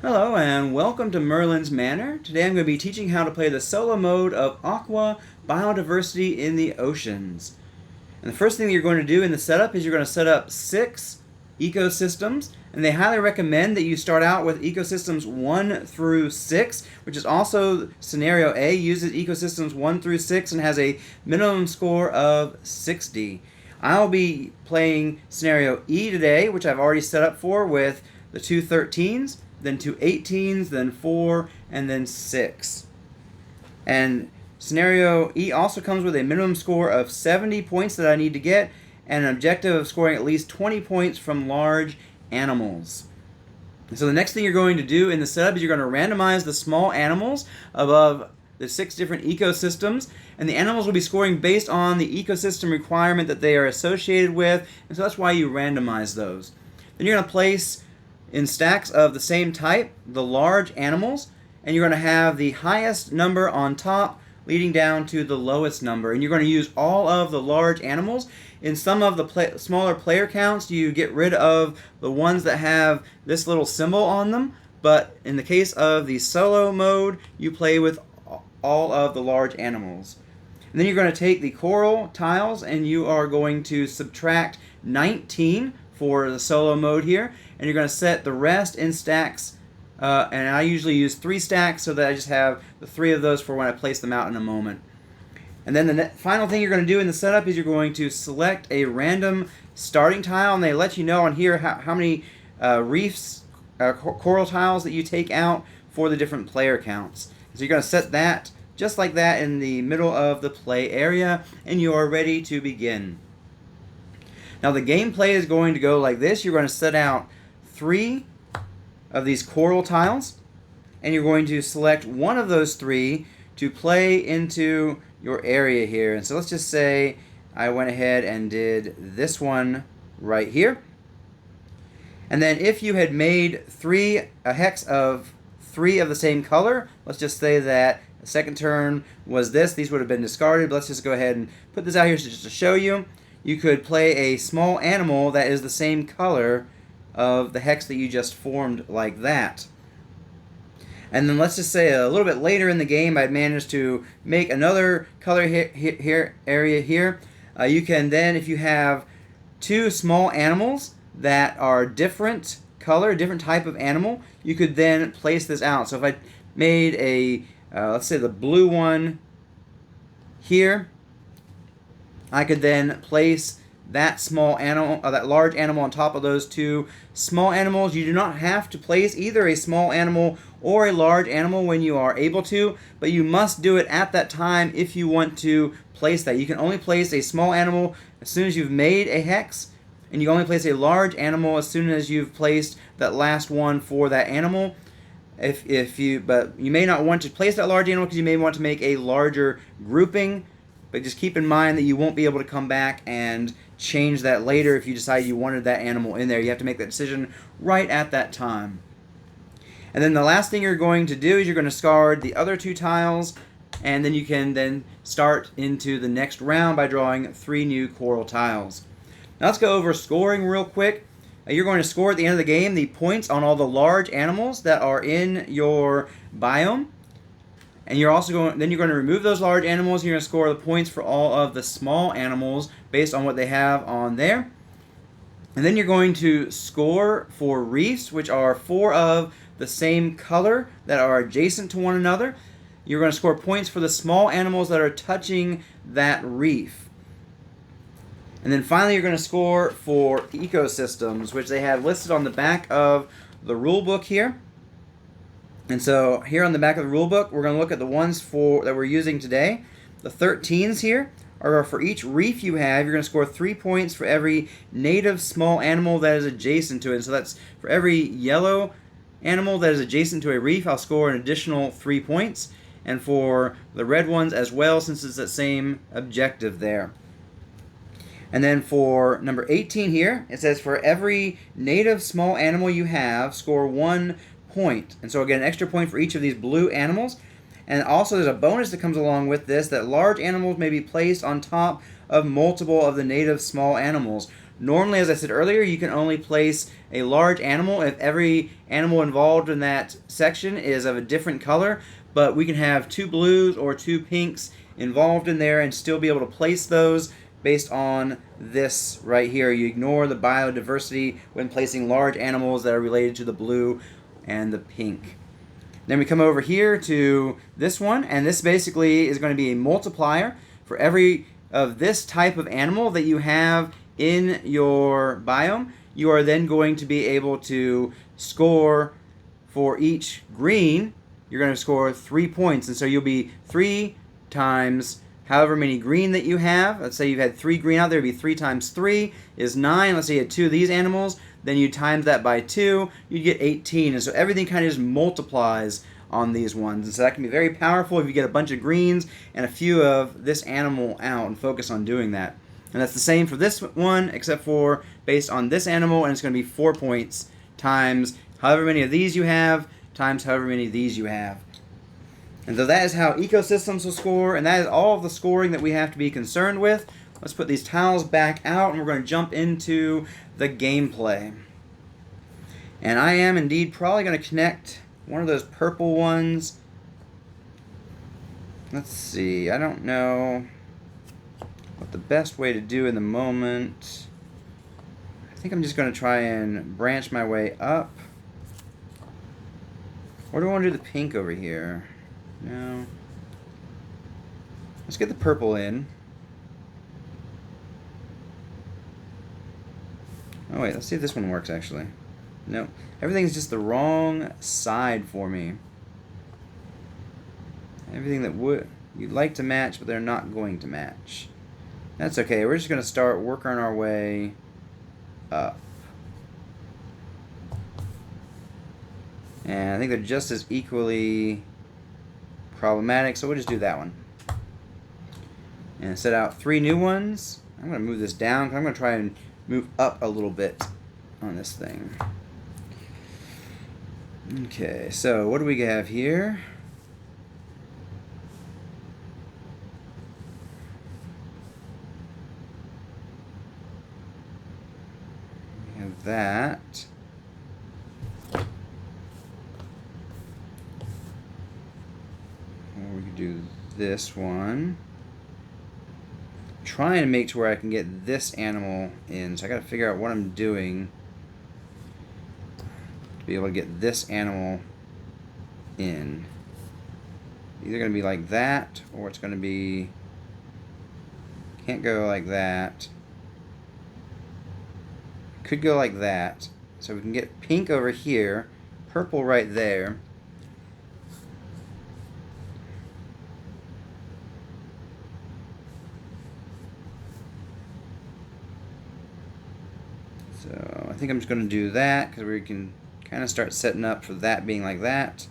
Hello and welcome to Merlin's Manor. Today I'm going to be teaching how to play the solo mode of Aqua Biodiversity in the Oceans. And the first thing that you're going to do in the setup is you're going to set up 6 ecosystems, and they highly recommend that you start out with ecosystems 1 through 6, which is also scenario A, uses ecosystems 1 through 6 and has a minimum score of 60. I'll be playing scenario E today, which I've already set up for with the 2 13s, then 2 18s, then 4, and then 6. And scenario E also comes with a minimum score of 70 points that I need to get, and an objective of scoring at least 20 points from large animals. So the next thing you're going to do in the setup is you're going to randomize the small animals above the 6 different ecosystems, and the animals will be scoring based on the ecosystem requirement that they are associated with, and so that's why you randomize those. Then you're going to place in stacks of the same type the large animals, and you're going to have the highest number on top leading down to the lowest number, and you're going to use all of the large animals. In some of the smaller player counts, you get rid of the ones that have this little symbol on them, but in the case of the solo mode, you play with all of the large animals. And then you're going to take the coral tiles and you are going to subtract 19 for the solo mode here, and you're going to set the rest in stacks, and I usually use 3 stacks so that I just have the 3 of those for when I place them out in a moment. And then the final thing you're going to do in the setup is you're going to select a random starting tile, and they let you know on here how many reefs, coral tiles that you take out for the different player counts. So you're going to set that just like that in the middle of the play area, and you are ready to begin. Now the gameplay is going to go like this. You're going to set out 3 of these coral tiles, and you're going to select one of those 3 to play into your area here. And so let's just say I went ahead and did this one right here. And then if you had made a hex of 3 of the same color, let's just say that the second turn was this, these would have been discarded, but let's just go ahead and put this out here just to show you. You could play a small animal that is the same color of the hex that you just formed like that. And then let's just say a little bit later in the game I managed to make another color area here. You can then, if you have 2 small animals that are different color, different type of animal, you could then place this out. So if I made a, let's say the blue one here, I could then place that small animal, that large animal on top of those 2 small animals. You do not have to place either a small animal or a large animal when you are able to, but you must do it at that time if you want to place that. You can only place a small animal as soon as you've made a hex, and you only place a large animal as soon as you've placed that last one for that animal. But you may not want to place that large animal because you may want to make a larger grouping. But just keep in mind that you won't be able to come back and change that later if you decide you wanted that animal in there. You have to make that decision right at that time. And then the last thing you're going to do is you're going to discard the other 2 tiles, and then you can then start into the next round by drawing 3 new coral tiles. Now let's go over scoring real quick. You're going to score at the end of the game the points on all the large animals that are in your biome. And you're also going to remove those large animals. You're going to score the points for all of the small animals based on what they have on there. And then you're going to score for reefs, which are 4 of the same color that are adjacent to one another. You're going to score points for the small animals that are touching that reef. And then finally you're going to score for ecosystems, which they have listed on the back of the rule book here. And so here on the back of the rule book, we're going to look at the ones that we're using today. The 13s here are for each reef you have. You're going to score 3 points for every native small animal that is adjacent to it. And so that's for every yellow animal that is adjacent to a reef, I'll score an additional 3 points. And for the red ones as well, since it's that same objective there. And then for number 18 here, it says for every native small animal you have, score 1 point. And so again, an extra point for each of these blue animals. And also there's a bonus that comes along with this, that large animals may be placed on top of multiple of the native small animals. Normally, as I said earlier, you can only place a large animal if every animal involved in that section is of a different color, but we can have 2 blues or 2 pinks involved in there and still be able to place those based on this right here. You ignore the biodiversity when placing large animals that are related to the blue and the pink. Then we come over here to this one, and this basically is going to be a multiplier for every of this type of animal that you have in your biome. You are then going to be able to score for each green. You're going to score 3 points, and so you'll be 3 times however many green that you have. Let's say you've had 3 green out there, it would be 3 times 3 is 9. Let's say you had 2 of these animals, then you times that by 2, you'd get 18. And so everything kind of just multiplies on these ones. And so that can be very powerful if you get a bunch of greens and a few of this animal out and focus on doing that. And that's the same for this one, except for based on this animal, and it's going to be 4 points times however many of these you have times however many of these you have. And so that is how ecosystems will score, and that is all of the scoring that we have to be concerned with. Let's put these tiles back out, and we're going to jump into the gameplay. And I am indeed probably going to connect one of those purple ones. Let's see, I don't know what the best way to do in the moment. I think I'm just going to try and branch my way up. Or do I want to do the pink over here? No. Let's get the purple in. Oh wait, let's see if this one works actually. No, everything's just the wrong side for me. Everything that you'd like to match, but they're not going to match. That's okay, we're just going to start working our way up. And I think they're just as equally problematic, so we'll just do that one. And set out 3 new ones. I'm going to move this down, because I'm going to try and move up a little bit on this thing. Okay, so what do we have here? We have that. Or we could do this one. Trying to make to where I can get this animal in, so I got to figure out what I'm doing to be able to get this animal in. Either going to be like that, or it's going to be, can't go like that. Could go like that, so we can get pink over here, purple right there. So I think I'm just going to do that because we can kind of start setting up for that being like that.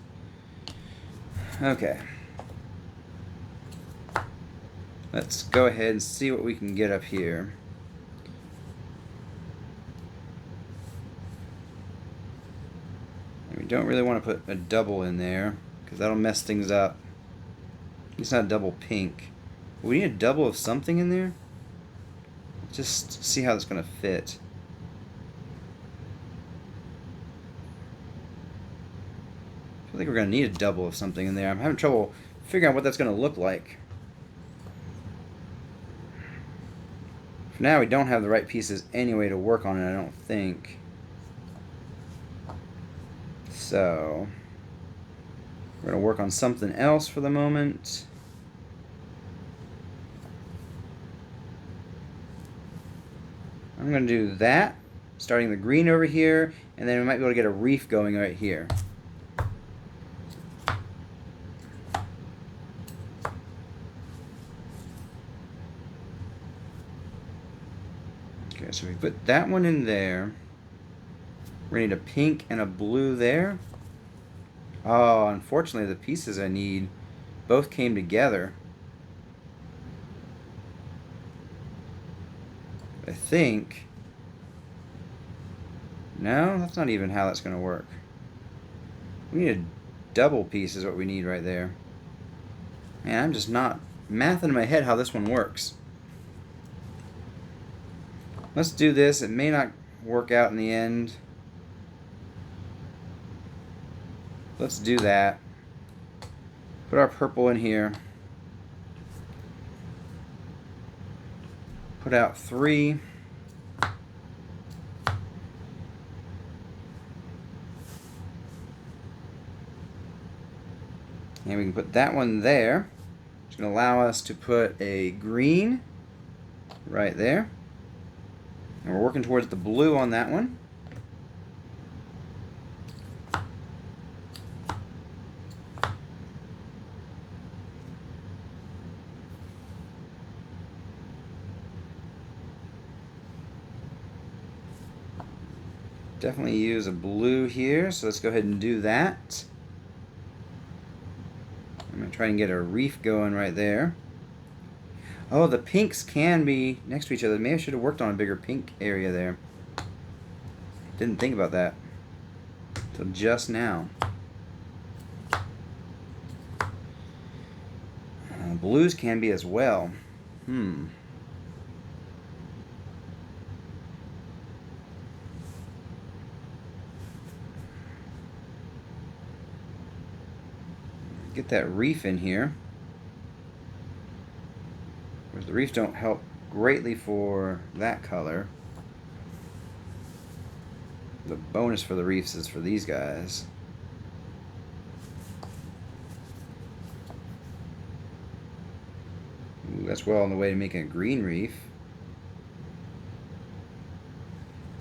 Okay. Let's go ahead and see what we can get up here. And we don't really want to put a double in there because that'll mess things up. It's not a double pink. We need a double of something in there. Just see how it's going to fit. I think we're going to need a double of something in there. I'm having trouble figuring out what that's going to look like. For now, we don't have the right pieces anyway to work on it, I don't think. So, we're going to work on something else for the moment. I'm going to do that, starting the green over here, and then we might be able to get a reef going right here. Okay, so we put that one in there. We need a pink and a blue there. Oh, unfortunately, the pieces I need both came together. I think. No, that's not even how that's going to work. We need a double piece is what we need right there. Man, I'm just not mathing in my head how this one works. Let's do this. It may not work out in the end. Let's do that. Put our purple in here. Put out 3. And we can put that one there. It's going to allow us to put a green right there. And we're working towards the blue on that one. Definitely use a blue here, so let's go ahead and do that. I'm going to try and get a reef going right there. Oh, the pinks can be next to each other. Maybe I should have worked on a bigger pink area there. Didn't think about that until just now. Blues can be as well. Get that reef in here. The reefs don't help greatly for that color. The bonus for the reefs is for these guys. Ooh, that's well on the way to making a green reef.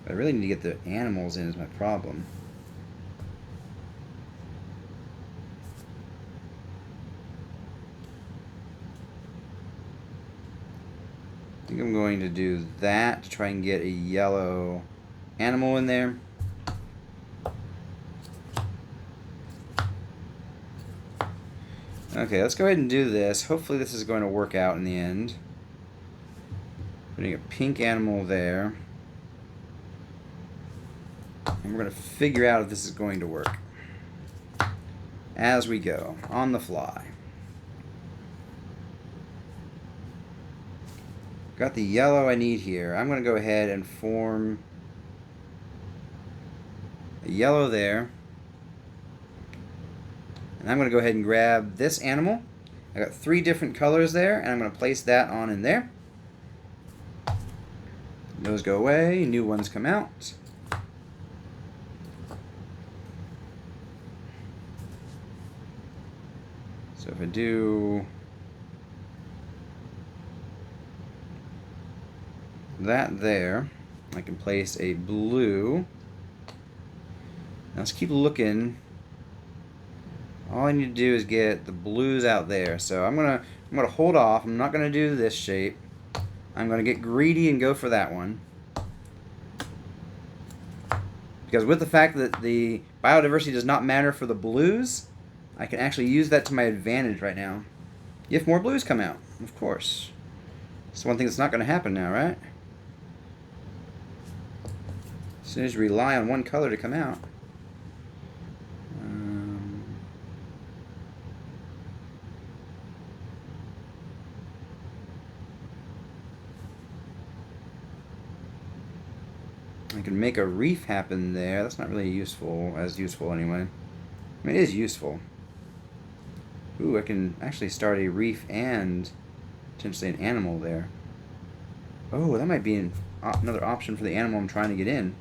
I really need to get the animals in is my problem. I think I'm going to do that to try and get a yellow animal in there. Okay, let's go ahead and do this. Hopefully this is going to work out in the end. Putting a pink animal there. And we're going to figure out if this is going to work as we go, on the fly. Got the yellow I need here. I'm going to go ahead and form a yellow there. And I'm going to go ahead and grab this animal. I got 3 different colors there, and I'm going to place that on in there. Those go away, new ones come out. So if I do that there, I can place a blue. Now let's keep looking. All I need to do is get the blues out there. So I'm gonna hold off. I'm not gonna do this shape. I'm gonna get greedy and go for that one. Because with the fact that the biodiversity does not matter for the blues, I can actually use that to my advantage right now. If more blues come out, of course. It's one thing that's not gonna happen now, right? As soon as you rely on one color to come out. I can make a reef happen there. That's not really useful, anyway. I mean, it is useful. Ooh, I can actually start a reef and potentially an animal there. Oh, that might be another option for the animal I'm trying to get in.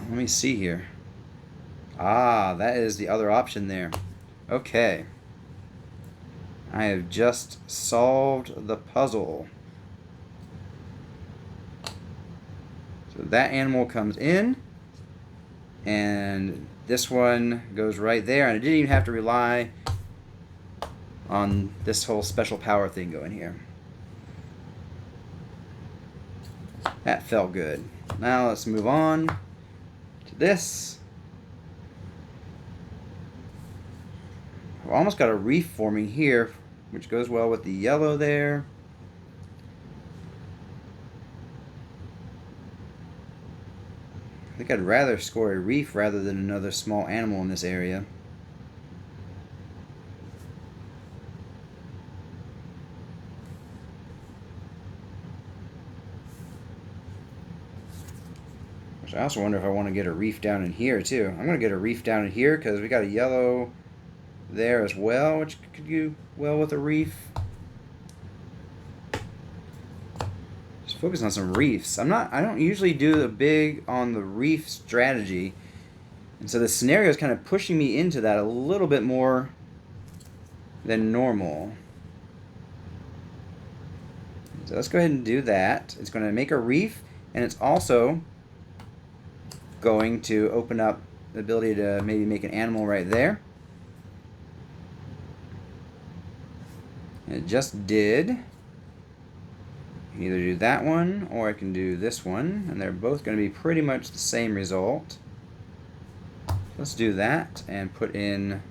Let me see here. Ah, that is the other option there. Okay. I have just solved the puzzle. So that animal comes in, and this one goes right there, and I didn't even have to rely on this whole special power thing going here. That felt good. Now let's move on to this. I've almost got a reef forming here, which goes well with the yellow there. I think I'd rather score a reef rather than another small animal in this area. So I also wonder if I want to get a reef down in here too. I'm going to get a reef down in here because we got a yellow there as well, which could do well with a reef. Just focus on some reefs. I don't usually do the big on the reef strategy. And so the scenario is kind of pushing me into that a little bit more than normal. So let's go ahead and do that. It's going to make a reef, and it's also going to open up the ability to maybe make an animal right there. And it just did. I can either do that one or I can do this one, and they're both going to be pretty much the same result. Let's do that and put in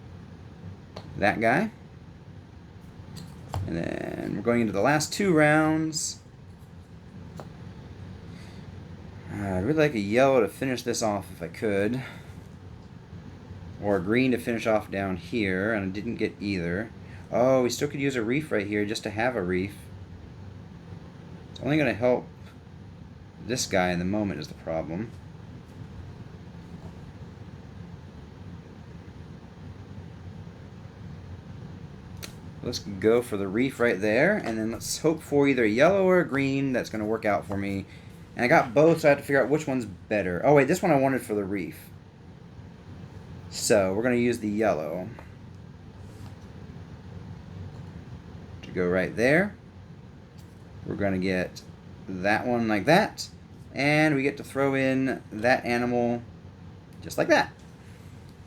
that guy. And then we're going into the last 2 rounds. I'd really like a yellow to finish this off if I could. Or a green to finish off down here, and I didn't get either. Oh, we still could use a reef right here just to have a reef. It's only going to help this guy in the moment is the problem. Let's go for the reef right there, and then let's hope for either a yellow or a green that's going to work out for me. And I got both, so I have to figure out which one's better. Oh wait, this one I wanted for the reef. So we're going to use the yellow to go right there. We're going to get that one like that, and we get to throw in that animal just like that.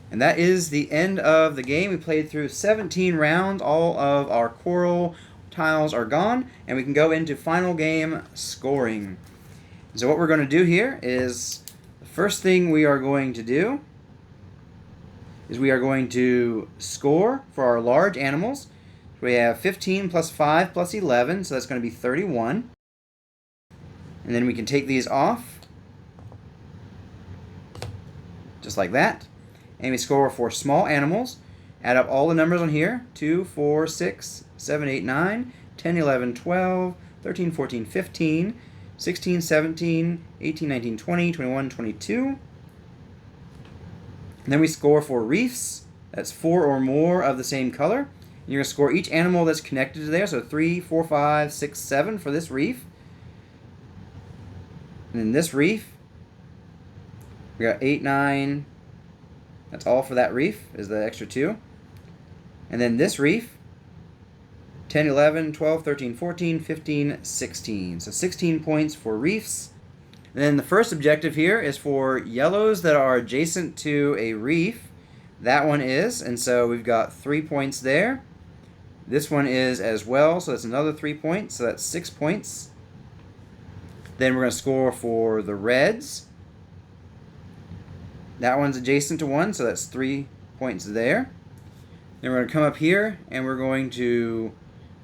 And that is the end of the game. We played through 17 rounds. All of our coral tiles are gone, and we can go into final game scoring. So what we're going to do here is, the first thing we are going to do is we are going to score for our large animals. We have 15 plus 5 plus 11, so that's going to be 31. And then we can take these off, just like that. And we score for small animals. Add up all the numbers on here. 2, 4, 6, 7, 8, 9, 10, 11, 12, 13, 14, 15, 16, 17, 18, 19, 20, 21, 22. And then we score for reefs. That's 4 or more of the same color. And you're going to score each animal that's connected to there. So 3, 4, 5, 6, 7 for this reef. And then this reef, we got 8, 9. That's all for that reef, is the extra 2. And then this reef, 10, 11, 12, 13, 14, 15, 16. So 16 points for reefs. And then the first objective here is for yellows that are adjacent to a reef. That one is, and so we've got 3 points there. This one is as well, so that's another 3 points, so that's 6 points. Then we're going to score for the reds. That one's adjacent to 1, so that's 3 points there. Then we're going to come up here, and we're going to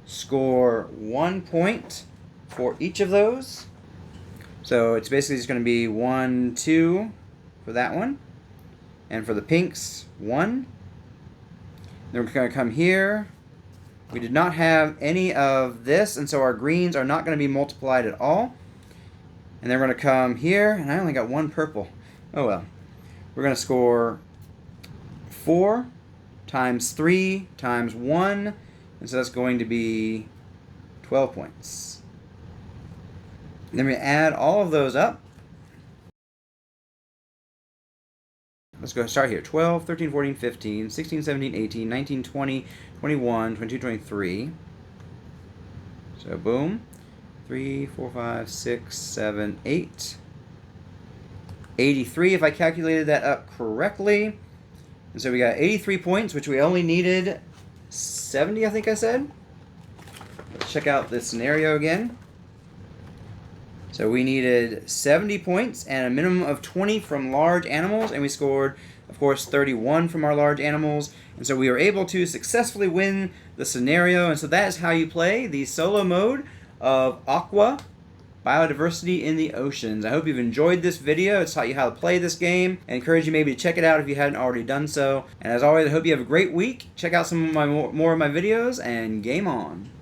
score 1 point for each of those. So it's basically just going to be 1, 2 for that one. And for the pinks, 1. Then we're going to come here. We did not have any of this, and so our greens are not going to be multiplied at all. And then we're going to come here, and I only got 1 purple. Oh well. We're going to score 4 times 3 times 1, and so that's going to be 12 points. And then we add all of those up. Let's go start here. 12, 13, 14, 15, 16, 17, 18, 19, 20, 21, 22, 23. So boom. 3, 4, 5, 6, 7, 8. 83 if I calculated that up correctly. And so we got 83 points, which we only needed 70, I think I said. Let's check out this scenario again. So we needed 70 points and a minimum of 20 from large animals, and we scored, of course, 31 from our large animals. And so we were able to successfully win the scenario. And so that is how you play the solo mode of Aqua, Biodiversity in the Oceans. I hope you've enjoyed this video. It's taught you how to play this game. I encourage you maybe to check it out if you hadn't already done so. And as always, I hope you have a great week. Check out some of my more of my videos, and game on.